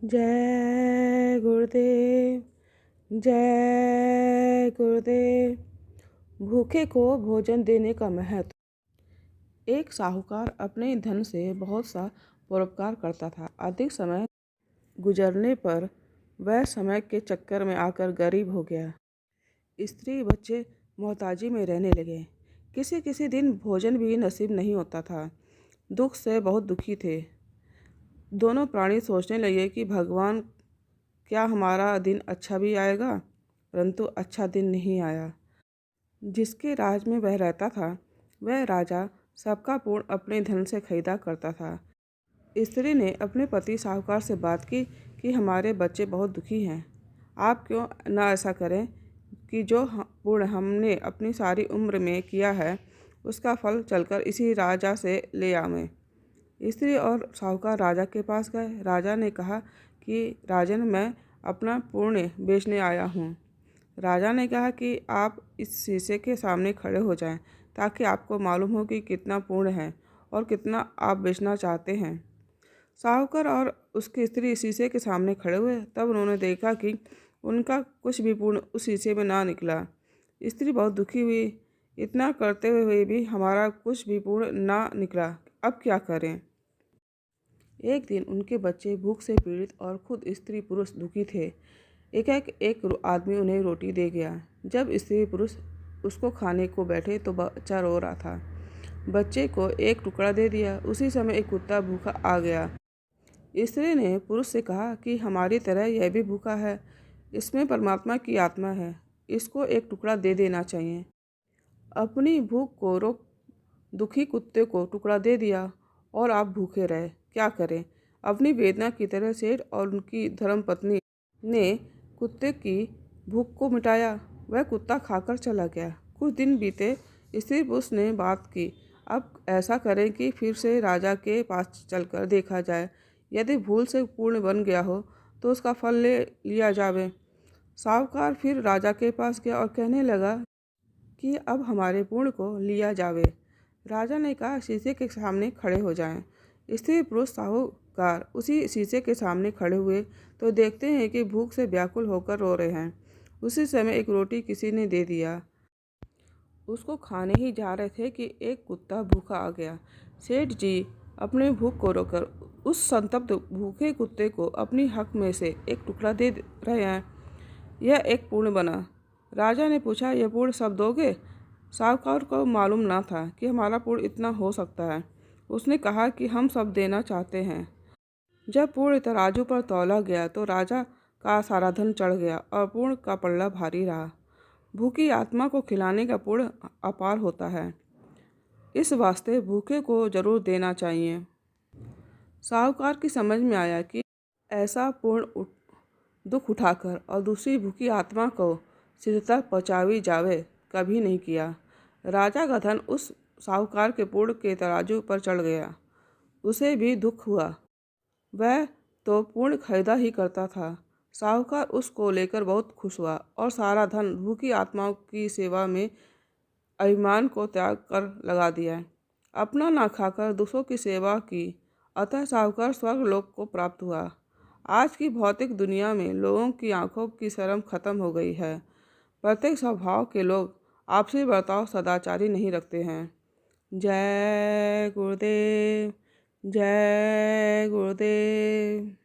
जय गुरुदेव, जय गुरुदेव। भूखे को भोजन देने का महत्व। एक साहूकार अपने धन से बहुत सा परोपकार करता था। अधिक समय गुजरने पर वह समय के चक्कर में आकर गरीब हो गया। स्त्री बच्चे मोहताजी में रहने लगे। किसी किसी दिन भोजन भी नसीब नहीं होता था। दुख से बहुत दुखी थे। दोनों प्राणी सोचने लगे कि भगवान, क्या हमारा दिन अच्छा भी आएगा? परंतु अच्छा दिन नहीं आया। जिसके राज में वह रहता था, वह राजा सबका पूर्ण अपने धन से खरीदा करता था। स्त्री ने अपने पति साहूकार से बात की कि हमारे बच्चे बहुत दुखी हैं। आप क्यों न ऐसा करें कि जो पूर्ण हमने अपनी सारी उम्र में किया है, उसका फल चलकर इसी राजा से ले आवें। स्त्री और साहूकार राजा के पास गए। राजा ने कहा कि राजन, मैं अपना पुण्य बेचने आया हूँ। राजा ने कहा कि आप इस शीशे के सामने खड़े हो जाएं, ताकि आपको मालूम हो कि कितना पुण्य है और कितना आप बेचना चाहते हैं। साहूकार और उसकी स्त्री शीशे के सामने खड़े हुए। तब उन्होंने देखा कि उनका कुछ भी पुण्य उस शीशे में ना निकला। स्त्री बहुत दुखी हुई। इतना करते हुए भी हमारा कुछ भी पुण्य ना निकला, अब क्या करें? एक दिन उनके बच्चे भूख से पीड़ित और खुद स्त्री पुरुष दुखी थे। एक आदमी उन्हें रोटी दे गया। जब स्त्री पुरुष उसको खाने को बैठे तो बच्चा रो रहा था। बच्चे को एक टुकड़ा दे दिया। उसी समय एक कुत्ता भूखा आ गया। स्त्री ने पुरुष से कहा कि हमारी तरह यह भी भूखा है। इसमें परमात्मा की आत्मा है, इसको एक टुकड़ा दे देना चाहिए। अपनी भूख को रोक दुखी कुत्ते को टुकड़ा दे दिया और आप भूखे रहे। क्या करें? अपनी वेदना की तरह सेठ और उनकी धर्मपत्नी ने कुत्ते की भूख को मिटाया। वह कुत्ता खाकर चला गया। कुछ दिन बीते। स्त्री पुरुष ने बात की, अब ऐसा करें कि फिर से राजा के पास चलकर देखा जाए। यदि भूल से पूर्ण बन गया हो तो उसका फल ले लिया जावे। साहूकार फिर राजा के पास गया और कहने लगा कि अब हमारे पुण्य को लिया जावे। राजा ने कहा, शीशे के सामने खड़े हो जाएं। स्त्री पुरुष साहूकार उसी शीशे के सामने खड़े हुए तो देखते हैं कि भूख से व्याकुल होकर रो रहे हैं। उसी समय एक रोटी किसी ने दे दिया। उसको खाने ही जा रहे थे कि एक कुत्ता भूखा आ गया। सेठ जी अपने भूख को रोककर उस संतप्त भूखे कुत्ते को अपनी हक में से एक टुकड़ा दे रहे हैं। यह एक पुण्य बना। राजा ने पूछा, यह पुण्य सब दोगे? साहूकार को मालूम ना था कि हमारा पुण्य इतना हो सकता है। उसने कहा कि हम सब देना चाहते हैं। जब पुण्य तराजू पर तौला गया तो राजा का सारा धन चढ़ गया और पुण्य का पल्ला भारी रहा। भूखी आत्मा को खिलाने का पुण्य अपार होता है। इस वास्ते भूखे को जरूर देना चाहिए। साहूकार की समझ में आया कि ऐसा पूर्ण दुख उठाकर और दूसरी भूखी आत्मा को सिद्धता पहुँचावी जावे कभी नहीं किया। राजा का धन उस साहूकार के पुण्य के तराजू पर चढ़ गया। उसे भी दुख हुआ। वह तो पुण्य खरीदा ही करता था। साहूकार उसको लेकर बहुत खुश हुआ और सारा धन भूखी आत्माओं की सेवा में अभिमान को त्याग कर लगा दिया। अपना ना खाकर दूसरों की सेवा की। अतः साहूकार स्वर्गलोक को प्राप्त हुआ। आज की भौतिक दुनिया में लोगों की आंखों की शर्म खत्म हो गई है। प्रत्येक स्वभाव के लोग आपसी बर्ताव सदाचारी नहीं रखते हैं। जय गुरुदेव, जय गुरुदेव।